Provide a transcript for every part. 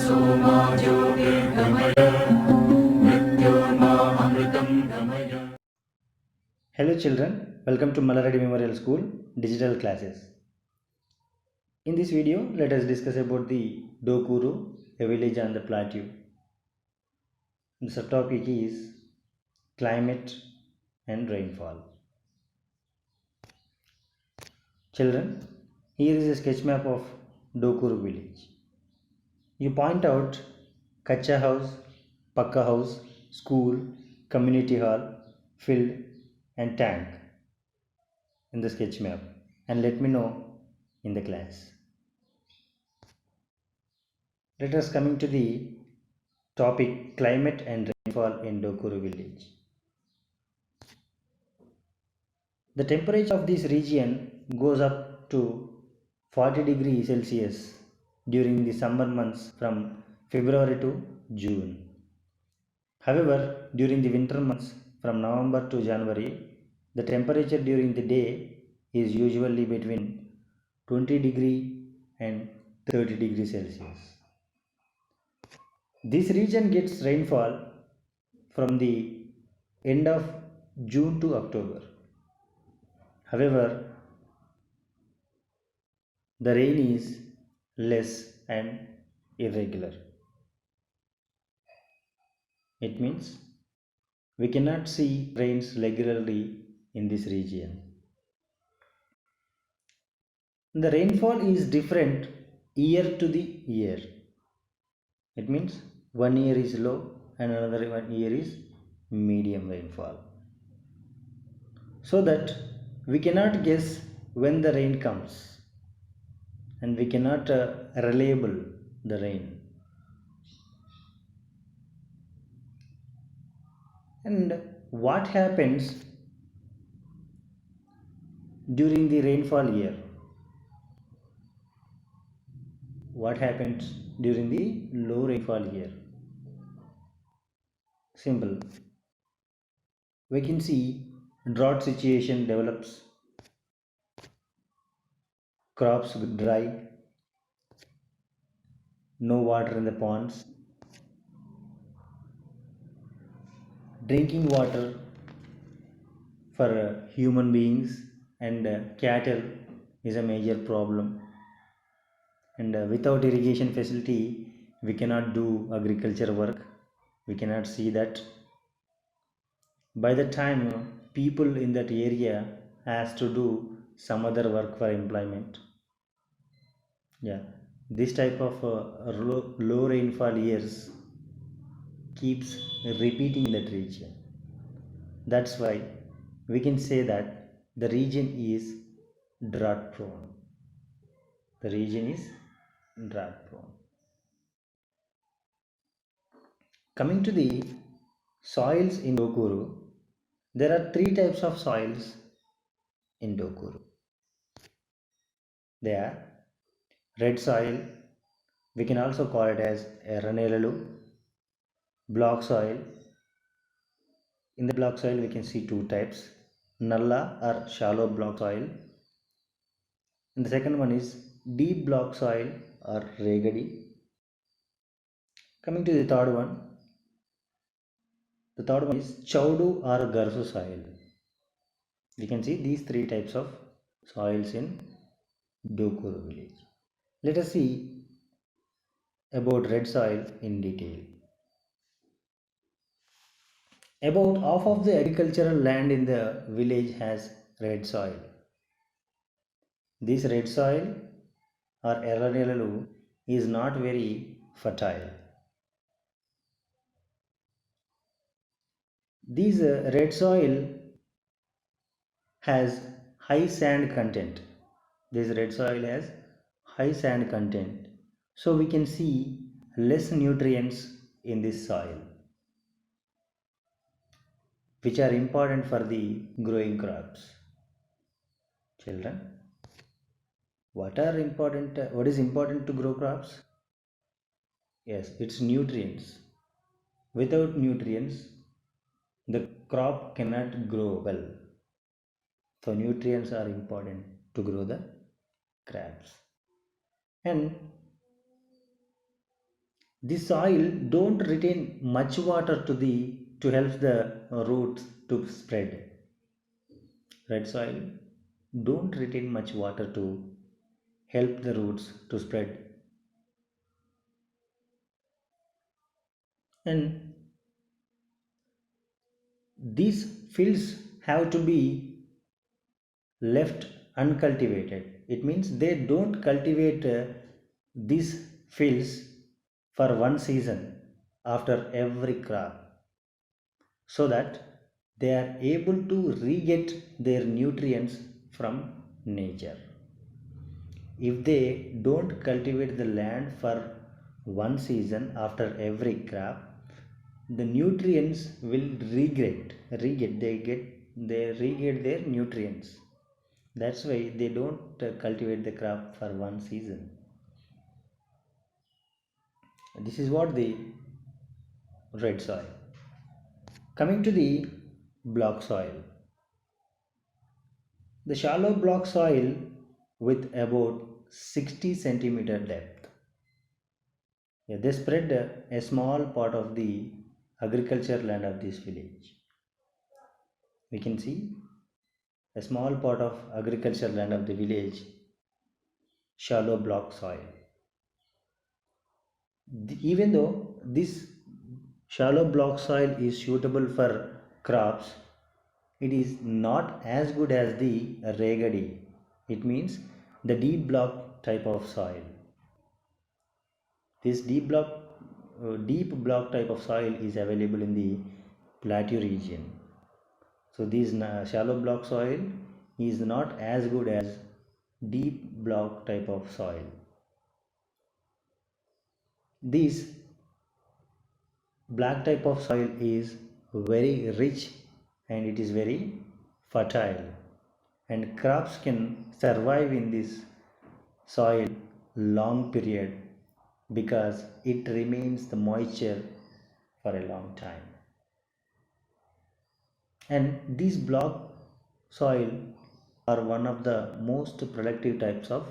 सोमा ज्योतिर्गमय मृत्योर्मा अमृतं गमय. Hello children, welcome to Malaradi Memorial School digital classes. In this video, let us discuss about the Dokuru, a village on the plateau. The subtopic is climate and rainfall. Children, here is a sketch map of Dokuru village. You point out Kacha house, Pakka house, school, community hall, field and tank in the sketch map and let me know in the class. Let us coming to the topic climate and rainfall in Dokuru village. The temperature of this region goes up to 40 degrees Celsius during the summer months from February to June. However, during the winter months from November to January, the temperature during the day is usually between 20 degree and 30 degrees Celsius. This region gets rainfall from the end of June to October. However, the rain is less and irregular. It means we cannot see rains regularly in this region. The rainfall is different year to the year. It means one year is low and another one year is medium rainfall. So that we cannot guess when the rain comes and we cannot reliable the rain. And what happens during the rainfall year? What happens during the low rainfall year? Simple. We can see drought situation develops, crops dry, no water in the ponds, drinking water for human beings and cattle is a major problem, and without irrigation facility we cannot do agriculture work. We cannot see that. By the time people in that area has to do some other work for employment. Yeah, this type of low rainfall years keeps repeating in that region. That's why we can say that the region is drought prone. The region is drought prone. Coming to the soils in Dokuru, there are three types of soils in Dokuru. They are red soil, we can also call it as Ranelalu, block soil. In the block soil we can see two types, Nalla or shallow block soil, and the second one is deep block soil or Regadi. Coming to the third one is Chaudu or Garsu soil. We can see these three types of soils in Dokuru village. Let us see about red soil in detail. About half of the agricultural land in the village has red soil. This red soil or Eranelalu is not very fertile. This red soil has high sand content. This red soil has high sand content. So we can see less nutrients in this soil, which are important for the growing crops. Children, what is important to grow crops? Yes, it's nutrients. Without nutrients, the crop cannot grow well. So nutrients are important to grow the crops. And This soil don't retain much water to help the roots to spread. Red soil don't retain much water to help the roots to spread. And these fields have to be left uncultivated. It means they don't cultivate these fields for one season after every crop, so that they are able to re-get their nutrients from nature. If they don't cultivate the land for one season after every crop, the nutrients will they reget their nutrients. That's why they don't cultivate the crop for one season. This is what the red soil. Coming to the block soil. The shallow block soil with about 60 centimeter depth. Yeah, they spread a small part of the agriculture land of this village. We can see a small part of agriculture land of the village, shallow block soil. Even though this shallow block soil is suitable for crops, it is not as good as the raggedy. It means the deep block type of soil. This deep block type of soil is available in the plateau region. So this shallow block soil is not as good as deep block type of soil. This black type of soil is very rich and it is very fertile, and crops can survive in this soil long period because it remains the moisture for a long time. And these block soil are one of the most productive types of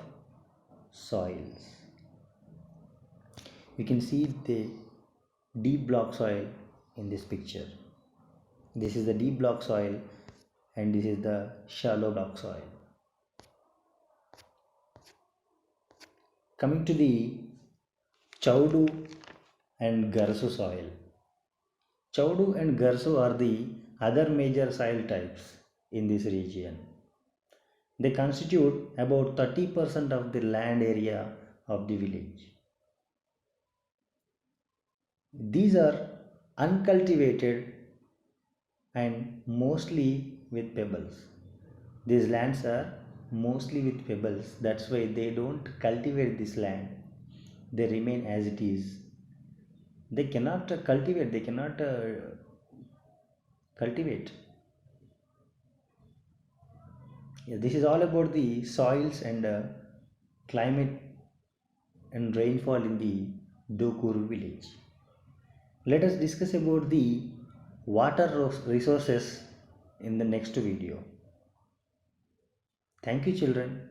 soils. You can see the deep block soil in this picture. This is the deep block soil and this is the shallow block soil. Coming to the Chaudu and Garsu soil. Chaudu and Garsu are the other major soil types in this region. They constitute about 30% of the land area of the village. These are uncultivated and mostly with pebbles. These lands are mostly with pebbles. That's why they don't cultivate this land. They remain as it is. They cannot cultivate. Yeah, this is all about the soils and climate and rainfall in the Dokuru village. Let us discuss about the water resources in the next video. Thank you, children.